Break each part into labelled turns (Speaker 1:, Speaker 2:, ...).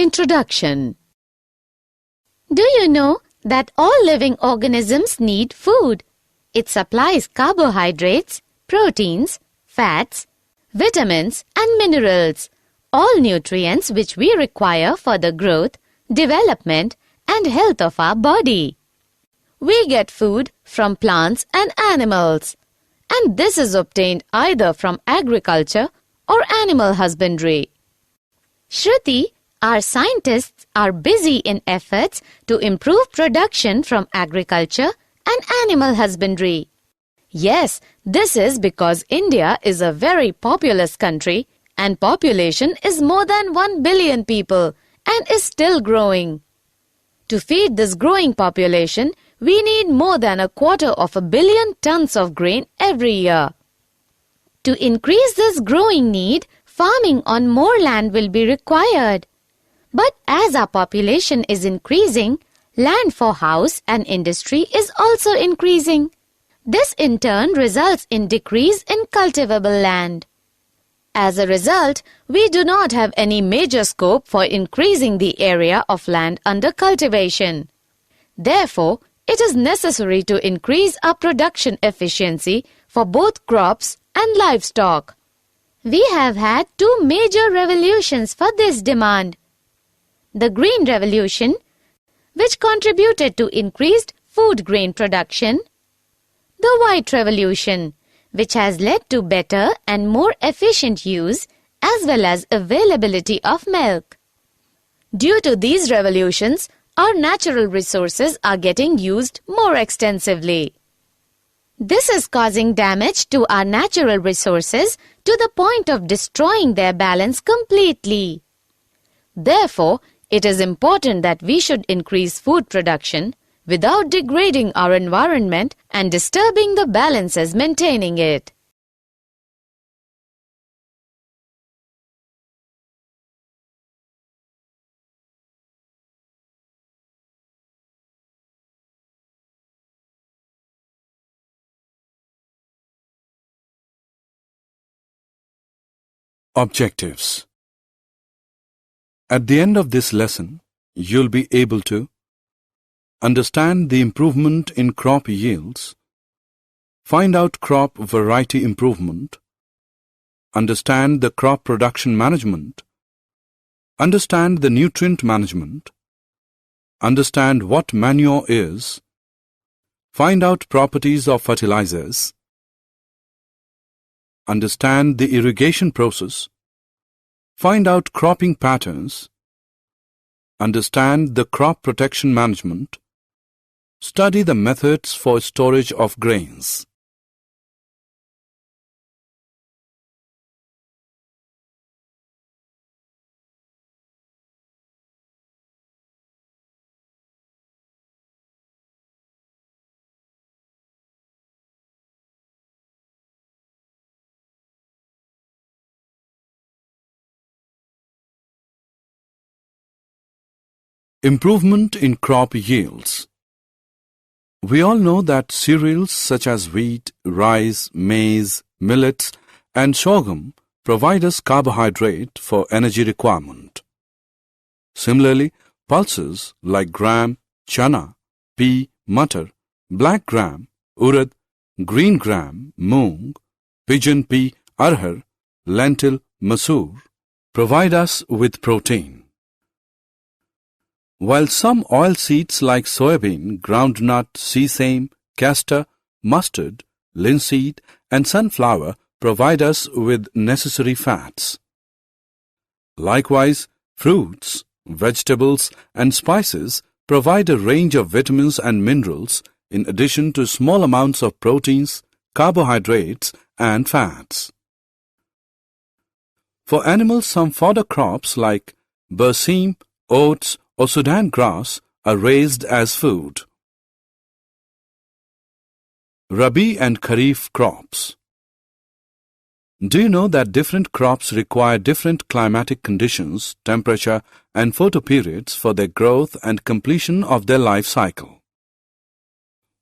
Speaker 1: Introduction. Do you know that all living organisms need food? It supplies carbohydrates, proteins, fats, vitamins and minerals, all nutrients which we require for the growth, development and health of our body. We get food from plants and animals, and this is obtained either from agriculture or animal husbandry. Shruti, our scientists are busy in efforts to improve production from agriculture and animal husbandry. Yes, this is because India is a very populous country and population is more than 1 billion people and is still growing. To feed this growing population, we need more than 250 million tons of grain every year. To increase this growing need, farming on more land will be required. But as our population is increasing, land for house and industry is also increasing. This in turn results in decrease in cultivable land. As a result, we do not have any major scope for increasing the area of land under cultivation. Therefore, it is necessary to increase our production efficiency for both crops and livestock. We have had two major revolutions for this demand. The Green Revolution, which contributed to increased food grain production. The White Revolution, which has led to better and more efficient use as well as availability of milk. Due to these revolutions, our natural resources are getting used more extensively. This is causing damage to our natural resources to the point of destroying their balance completely. Therefore, it is important that we should increase food production without degrading our environment and disturbing the balances maintaining it.
Speaker 2: Objectives. At the end of this lesson, you'll be able to understand the improvement in crop yields, find out crop variety improvement, understand the crop production management, understand the nutrient management, understand what manure is, find out properties of fertilizers, understand the irrigation process, find out cropping patterns, understand the crop protection management, study the methods for storage of grains. Improvement in crop yields. We all know that cereals such as wheat, rice, maize, millets and sorghum provide us carbohydrate for energy requirement. Similarly, pulses like gram, chana, pea, matar, black gram, urad, green gram, moong, pigeon pea, arhar, lentil, masoor provide us with protein. While some oilseeds like soybean, groundnut, sesame, castor, mustard, linseed and sunflower provide us with necessary fats. Likewise, fruits, vegetables and spices provide a range of vitamins and minerals in addition to small amounts of proteins, carbohydrates and fats. For animals, some fodder crops like berseem, oats or Sudan grass are raised as food. Rabi and Kharif crops. Do you know that different crops require different climatic conditions, temperature and photoperiods for their growth and completion of their life cycle?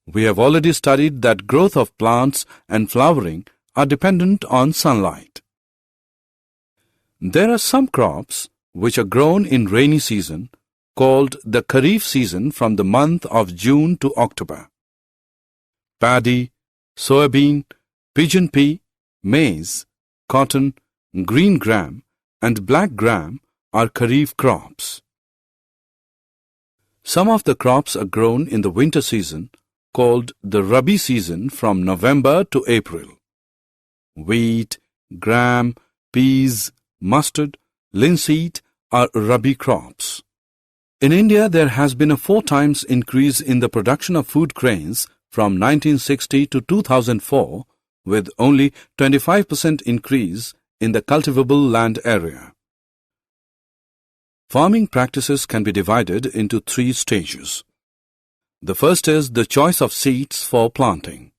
Speaker 2: We have already studied that growth of plants and flowering are dependent on sunlight. There are some crops which are grown in rainy season, called the Kharif season from the month of June to October. Paddy, soybean, pigeon pea, maize, cotton, green gram, and black gram are Kharif crops. Some of the crops are grown in the winter season, called the Rabi season from November to April. Wheat, gram, peas, mustard, linseed are Rabi crops. In India, there has been a 4 times increase in the production of food grains from 1960 to 2004, with only 25% increase in the cultivable land area. Farming practices can be divided into 3 stages. The first is the choice of seeds for planting.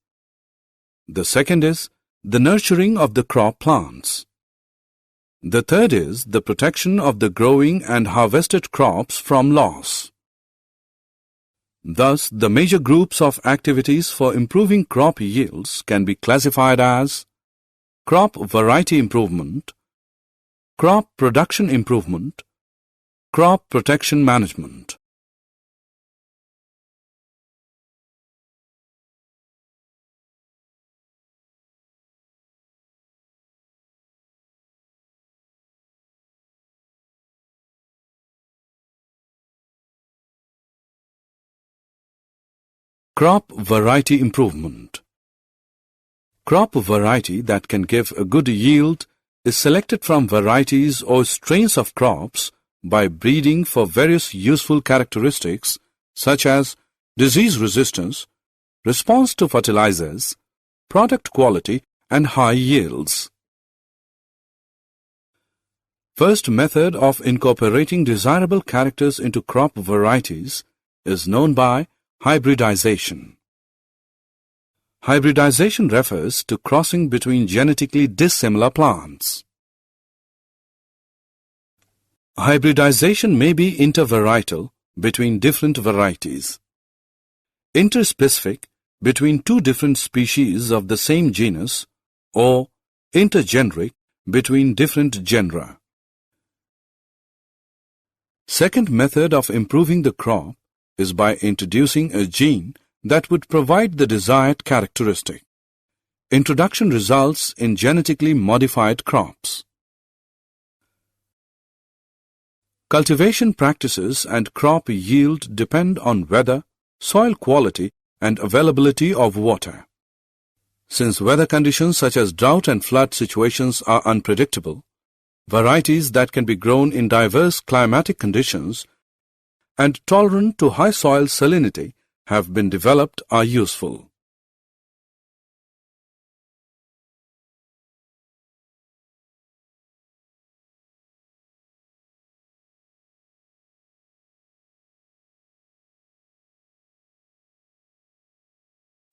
Speaker 2: The second is the nurturing of the crop plants. The third is the protection of the growing and harvested crops from loss. Thus, the major groups of activities for improving crop yields can be classified as crop variety improvement, crop production improvement, crop protection management. Crop variety improvement. Crop variety that can give a good yield is selected from varieties or strains of crops by breeding for various useful characteristics such as disease resistance, response to fertilizers, product quality, and high yields. First method of incorporating desirable characters into crop varieties is known by hybridization. Hybridization refers to crossing between genetically dissimilar plants. Hybridization may be intervarietal between different varieties, interspecific between 2 different species of the same genus, or intergeneric between different genera. Second method of improving the crop is by introducing a gene that would provide the desired characteristic. Introduction results in genetically modified crops. Cultivation practices and crop yield depend on weather, soil quality, and availability of water. Since weather conditions such as drought and flood situations are unpredictable, varieties that can be grown in diverse climatic conditions and tolerant to high soil salinity have been developed are useful.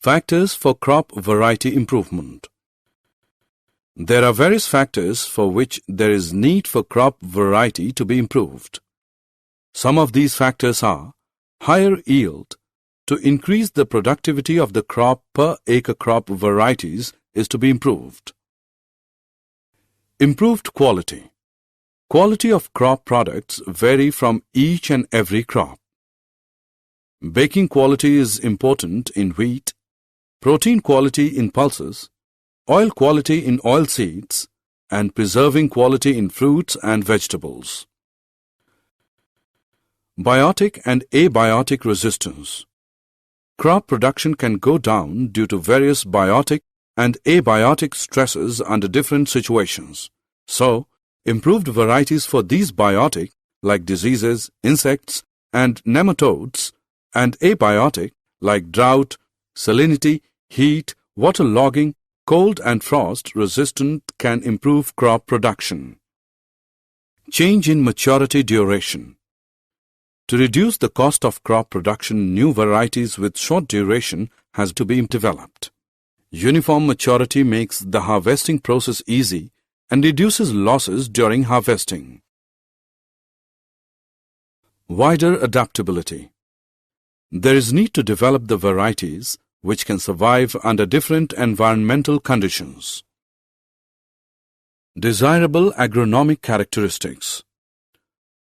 Speaker 2: Factors for crop variety improvement. There are various factors for which there is need for crop variety to be improved. Some of these factors are higher yield. To increase the productivity of the crop per acre, crop varieties is to be improved. Improved quality. Quality of crop products vary from each and every crop. Baking quality is important in wheat, protein quality in pulses, oil quality in oilseeds, and preserving quality in fruits and vegetables. Biotic and abiotic resistance. Crop production can go down due to various biotic and abiotic stresses under different situations. So, improved varieties for these biotic, like diseases, insects, and nematodes, and abiotic, like drought, salinity, heat, waterlogging, cold and frost resistant can improve crop production. Change in maturity duration. To reduce the cost of crop production, new varieties with short duration has to be developed. Uniform maturity makes the harvesting process easy and reduces losses during harvesting. Wider adaptability. There is need to develop the varieties which can survive under different environmental conditions. Desirable agronomic characteristics.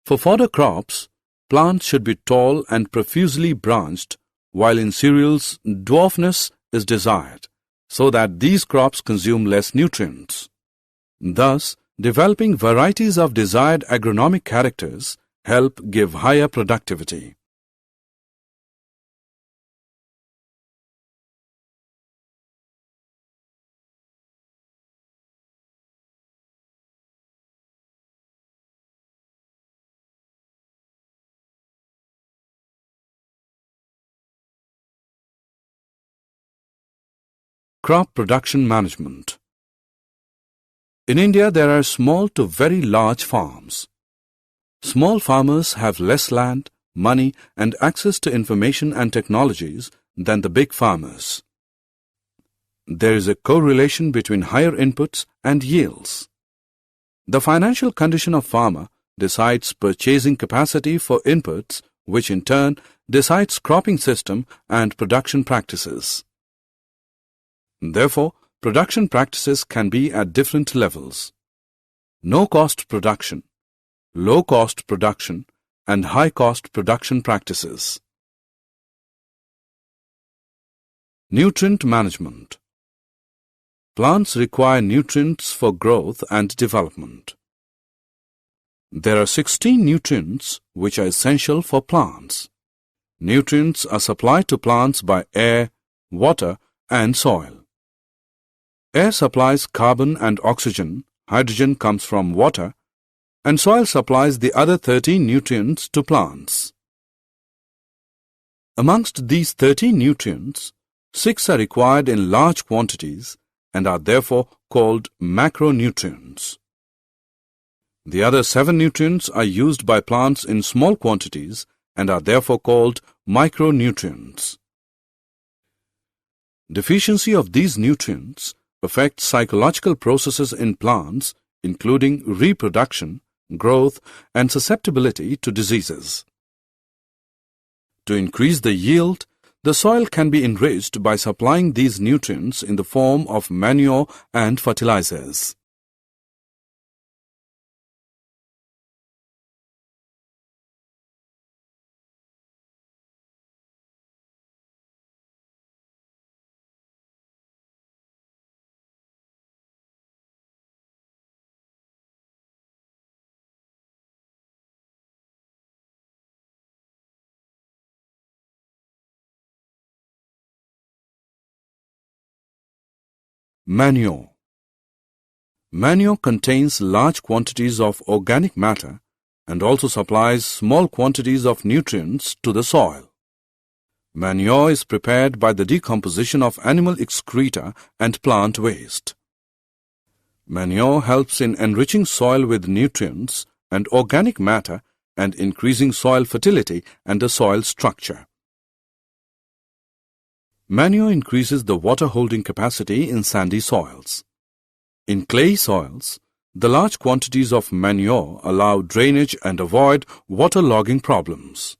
Speaker 2: For fodder crops, plants should be tall and profusely branched, while in cereals, dwarfness is desired, so that these crops consume less nutrients. Thus, developing varieties of desired agronomic characters help give higher productivity. Crop production management. In India, there are small to very large farms. Small farmers have less land, money, and access to information and technologies than the big farmers. There is a correlation between higher inputs and yields. The financial condition of farmer decides purchasing capacity for inputs, which in turn decides cropping system and production practices. Therefore, production practices can be at different levels: no-cost production, low-cost production, and high-cost production practices. Nutrient management. Plants require nutrients for growth and development. There are 16 nutrients which are essential for plants. Nutrients are supplied to plants by air, water, and soil. Air supplies carbon and oxygen, hydrogen comes from water, and soil supplies the other 13 nutrients to plants. Amongst these 13 nutrients, 6 are required in large quantities and are therefore called macronutrients. The other 7 nutrients are used by plants in small quantities and are therefore called micronutrients. Deficiency of these nutrients affects psychological processes in plants, including reproduction, growth, and susceptibility to diseases. To increase the yield, the soil can be enriched by supplying these nutrients in the form of manure and fertilizers. Manure. Manure contains large quantities of organic matter and also supplies small quantities of nutrients to the soil. Manure is prepared by the decomposition of animal excreta and plant waste. Manure helps in enriching soil with nutrients and organic matter and increasing soil fertility and the soil structure. Manure increases the water-holding capacity in sandy soils. In clay soils, the large quantities of manure allow drainage and avoid waterlogging problems.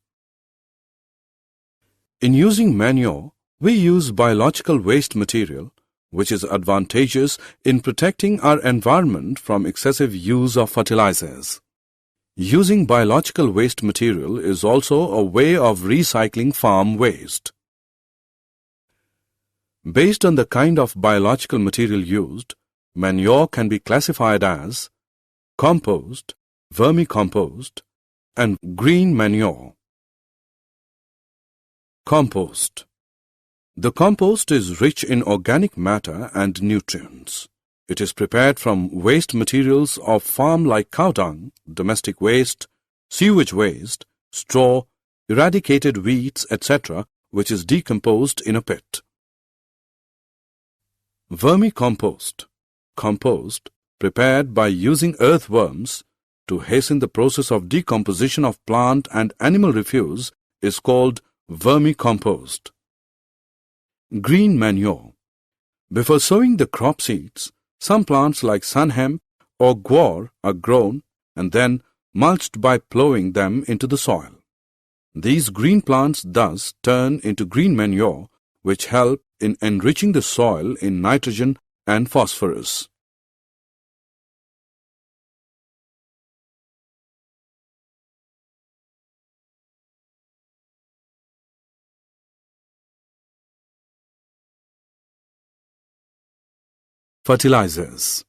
Speaker 2: In using manure, we use biological waste material, which is advantageous in protecting our environment from excessive use of fertilizers. Using biological waste material is also a way of recycling farm waste. Based on the kind of biological material used, manure can be classified as compost, vermicompost, and green manure. Compost. The compost is rich in organic matter and nutrients. It is prepared from waste materials of farm like cow dung, domestic waste, sewage waste, straw, eradicated weeds, etc., which is decomposed in a pit. Vermicompost. Compost prepared by using earthworms to hasten the process of decomposition of plant and animal refuse is called vermicompost. Green manure. Before sowing the crop seeds, some plants like sunhemp or guar are grown and then mulched by plowing them into the soil. These green plants thus turn into green manure, which help in enriching the soil in nitrogen and phosphorus. Fertilizers.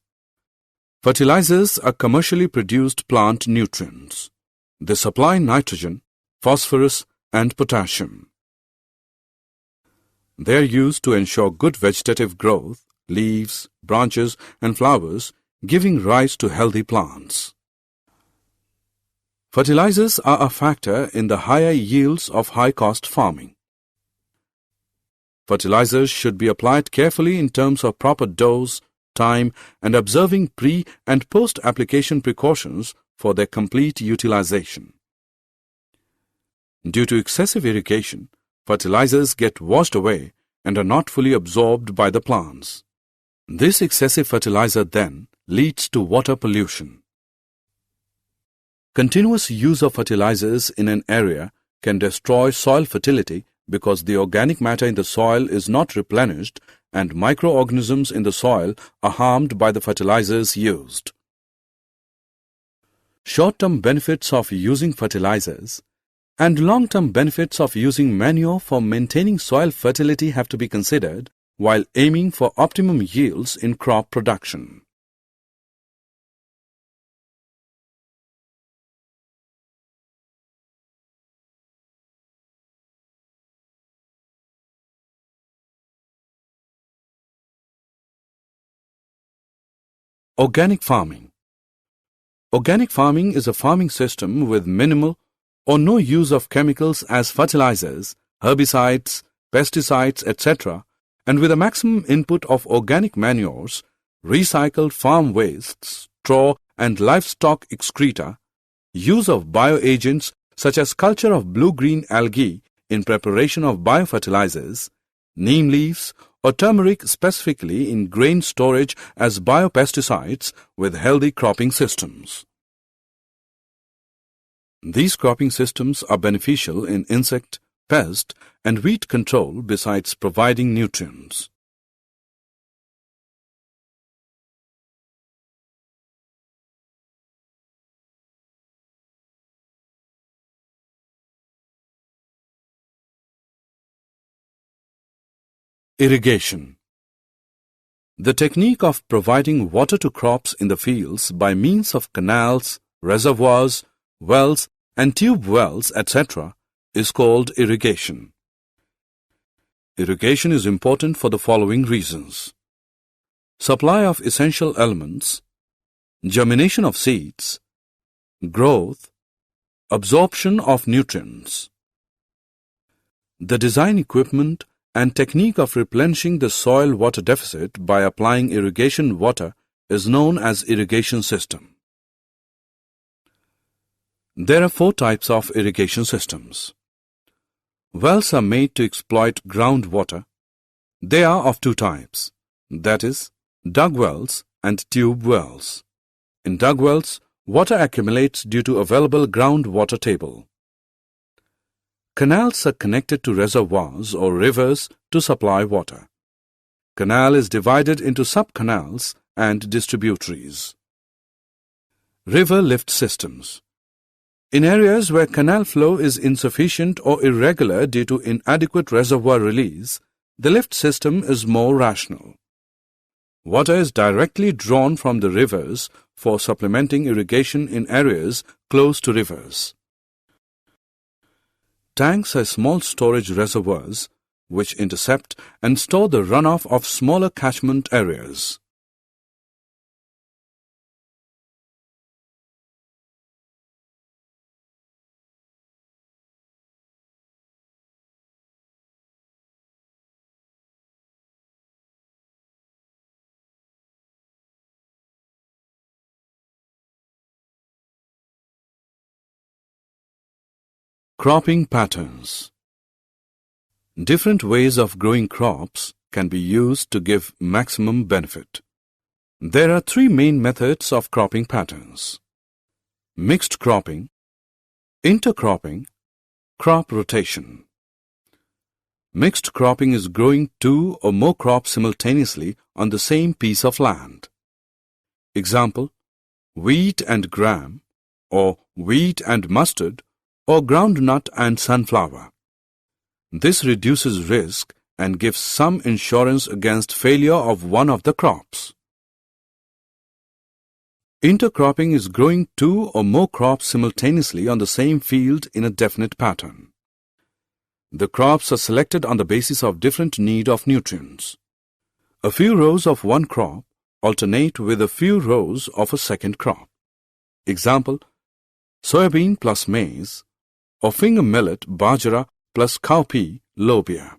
Speaker 2: Fertilizers are commercially produced plant nutrients. They supply nitrogen, phosphorus, and potassium. They are used to ensure good vegetative growth, leaves, branches, and flowers, giving rise to healthy plants. Fertilizers are a factor in the higher yields of high-cost farming. Fertilizers should be applied carefully in terms of proper dose, time, and observing pre- and post-application precautions for their complete utilization. Due to excessive irrigation, fertilizers get washed away and are not fully absorbed by the plants. This excessive fertilizer then leads to water pollution. Continuous use of fertilizers in an area can destroy soil fertility because the organic matter in the soil is not replenished and microorganisms in the soil are harmed by the fertilizers used. Short-term benefits of using fertilizers and long-term benefits of using manure for maintaining soil fertility have to be considered while aiming for optimum yields in crop production. Organic farming. Organic farming is a farming system with minimal or no use of chemicals as fertilizers, herbicides, pesticides, etc., and with a maximum input of organic manures, recycled farm wastes, straw and livestock excreta, use of bioagents such as culture of blue-green algae in preparation of biofertilizers, neem leaves or turmeric specifically in grain storage as biopesticides with healthy cropping systems. These cropping systems are beneficial in insect, pest, and weed control besides providing nutrients. Irrigation. The technique of providing water to crops in the fields by means of canals, reservoirs, wells, and tube wells, etc., is called irrigation. Irrigation is important for the following reasons: supply of essential elements, germination of seeds, growth, absorption of nutrients. The design, equipment, and technique of replenishing the soil water deficit by applying irrigation water is known as irrigation system. There are 4 types of irrigation systems. Wells are made to exploit groundwater. They are of 2 types, that is, dug wells and tube wells. In dug wells, water accumulates due to available groundwater table. Canals are connected to reservoirs or rivers to supply water. Canal is divided into sub-canals and distributaries. River lift systems. In areas where canal flow is insufficient or irregular due to inadequate reservoir release, the lift system is more rational. Water is directly drawn from the rivers for supplementing irrigation in areas close to rivers. Tanks are small storage reservoirs which intercept and store the runoff of smaller catchment areas. Cropping patterns. Different ways of growing crops can be used to give maximum benefit. There are 3 main methods of cropping patterns: mixed cropping, intercropping, crop rotation. Mixed cropping is growing 2 or more crops simultaneously on the same piece of land. Example, wheat and gram, or wheat and mustard, or groundnut and sunflower. This reduces risk and gives some insurance against failure of one of the crops. Intercropping is growing two or more crops simultaneously on the same field in a definite pattern. The crops are selected on the basis of different need of nutrients. A few rows of one crop alternate with a few rows of a second crop. Example, soybean plus maize, or finger millet bajra plus cowpea lobia.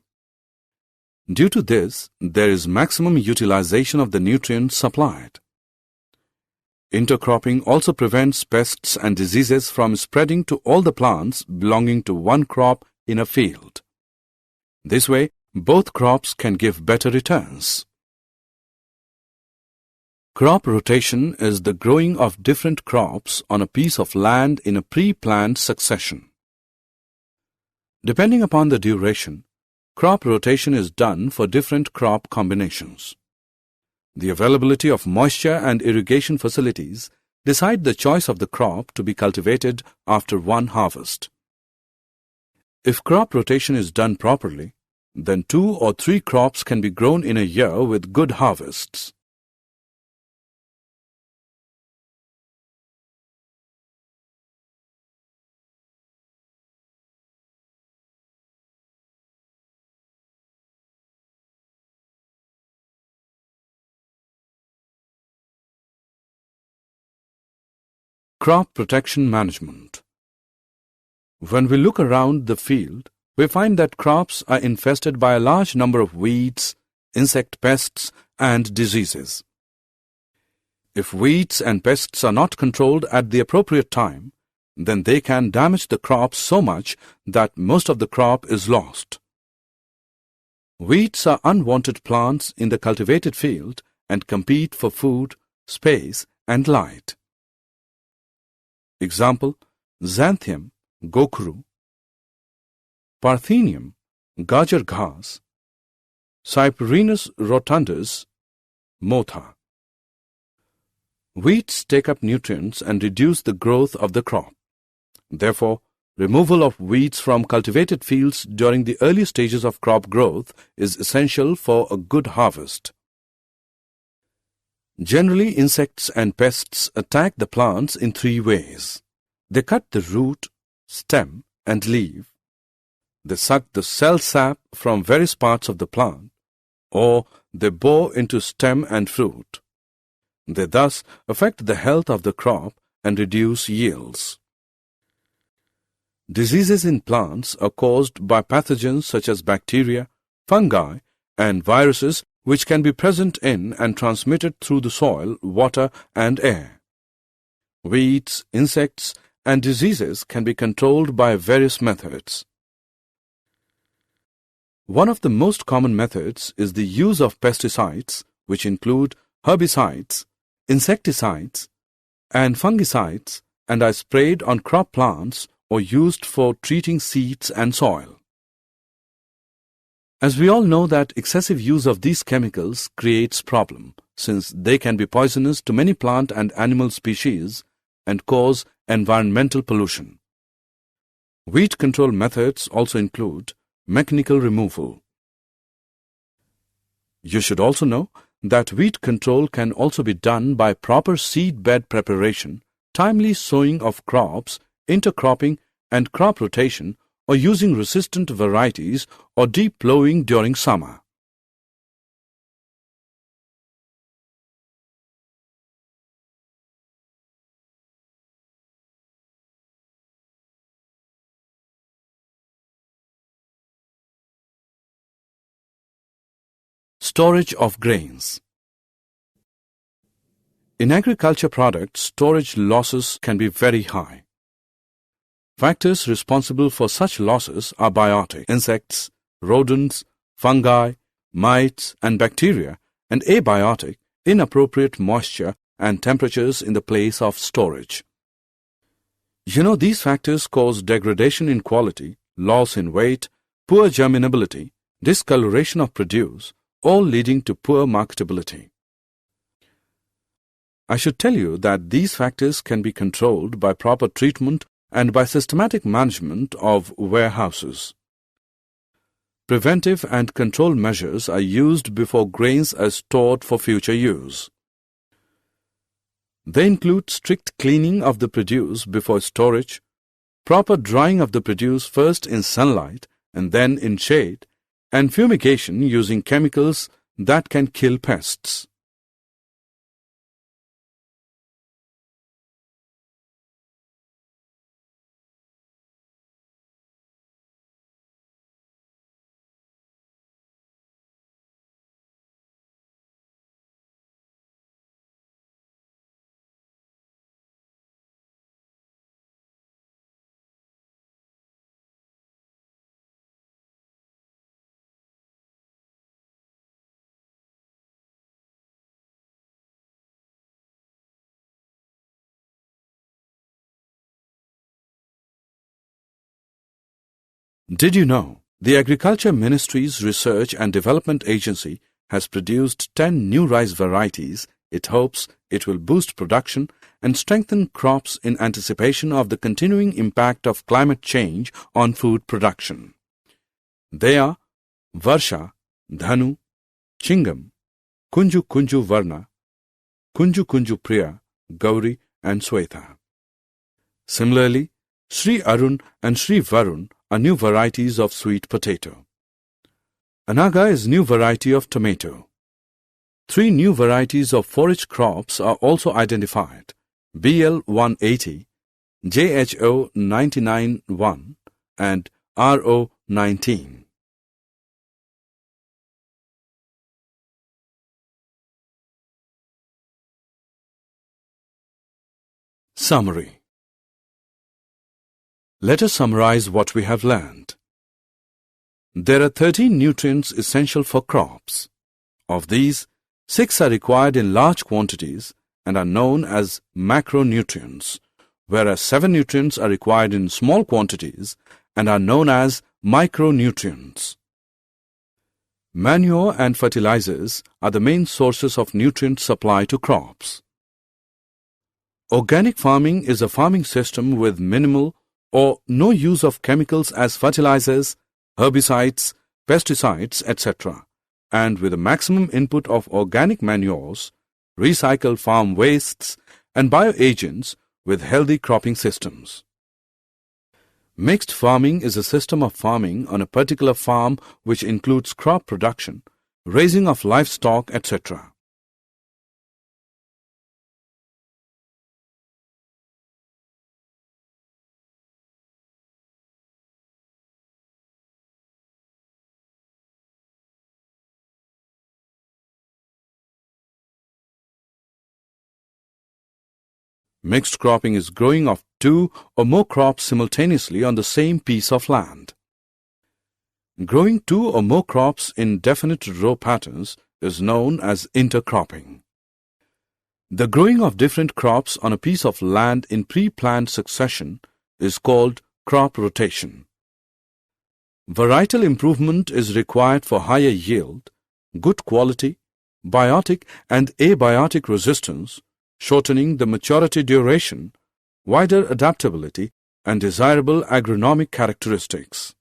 Speaker 2: Due to this, there is maximum utilization of the nutrients supplied. Intercropping also prevents pests and diseases from spreading to all the plants belonging to one crop in a field. This way, both crops can give better returns. Crop rotation is the growing of different crops on a piece of land in a pre-planned succession. Depending upon the duration, crop rotation is done for different crop combinations. The availability of moisture and irrigation facilities decide the choice of the crop to be cultivated after one harvest. If crop rotation is done properly, then 2 or 3 crops can be grown in a year with good harvests. Crop protection management. When we look around the field, we find that crops are infested by a large number of weeds, insect pests, and diseases. If weeds and pests are not controlled at the appropriate time, then they can damage the crop so much that most of the crop is lost. Weeds are unwanted plants in the cultivated field and compete for food, space, and light. Example, xanthium, gokru, parthenium, gajar ghas, Cyprinus rotundus, motha. Weeds take up nutrients and reduce the growth of the crop. Therefore, removal of weeds from cultivated fields during the early stages of crop growth is essential for a good harvest. Generally, insects and pests attack the plants in 3 ways. They cut the root, stem, and leaf. They suck the cell sap from various parts of the plant, or they bore into stem and fruit. They thus affect the health of the crop and reduce yields. Diseases in plants are caused by pathogens such as bacteria, fungi, and viruses which can be present in and transmitted through the soil, water, and air. Weeds, insects, and diseases can be controlled by various methods. One of the most common methods is the use of pesticides, which include herbicides, insecticides, and fungicides, and are sprayed on crop plants or used for treating seeds and soil. As we all know that excessive use of these chemicals creates problem, since they can be poisonous to many plant and animal species and cause environmental pollution. Weed control methods also include mechanical removal. You should also know that weed control can also be done by proper seed bed preparation, timely sowing of crops, intercropping, and crop rotation, or using resistant varieties or deep plowing during summer. Storage of grains. In agriculture products, storage losses can be very high. Factors responsible for such losses are biotic insects, rodents, fungi, mites, and bacteria, and abiotic inappropriate moisture and temperatures in the place of storage. These factors cause degradation in quality, loss in weight, poor germinability, discoloration of produce, all leading to poor marketability. I should tell you that these factors can be controlled by proper treatment and by systematic management of warehouses. Preventive and control measures are used before grains are stored for future use. They include strict cleaning of the produce before storage, proper drying of the produce first in sunlight and then in shade, and fumigation using chemicals that can kill pests. Did you know the Agriculture Ministry's Research and Development Agency has produced 10 new rice varieties? It hopes it will boost production and strengthen crops in anticipation of the continuing impact of climate change on food production. They are Varsha, Dhanu, Chingam, Kunju Kunju Varna, Kunju Kunju Priya, Gauri and Swetha. Similarly, Sri Arun and Sri Varun are new varieties of sweet potato. Anaga is new variety of tomato. 3 new varieties of forage crops are also identified: BL 180, JHO 99-1 and RO 19. Summary. Let us summarize what we have learned. There are 13 nutrients essential for crops. Of these, 6 are required in large quantities and are known as macronutrients, whereas 7 nutrients are required in small quantities and are known as micronutrients. Manure and fertilizers are the main sources of nutrient supply to crops. Organic farming is a farming system with minimal or no use of chemicals as fertilizers, herbicides, pesticides, etc., and with a maximum input of organic manures, recycled farm wastes, and bioagents with healthy cropping systems. Mixed farming is a system of farming on a particular farm which includes crop production, raising of livestock, etc. Mixed cropping is growing of 2 or more crops simultaneously on the same piece of land. Growing 2 or more crops in definite row patterns is known as intercropping. The growing of different crops on a piece of land in pre-planned succession is called crop rotation. Varietal improvement is required for higher yield, good quality, biotic and abiotic resistance, shortening the maturity duration, wider adaptability, and desirable agronomic characteristics.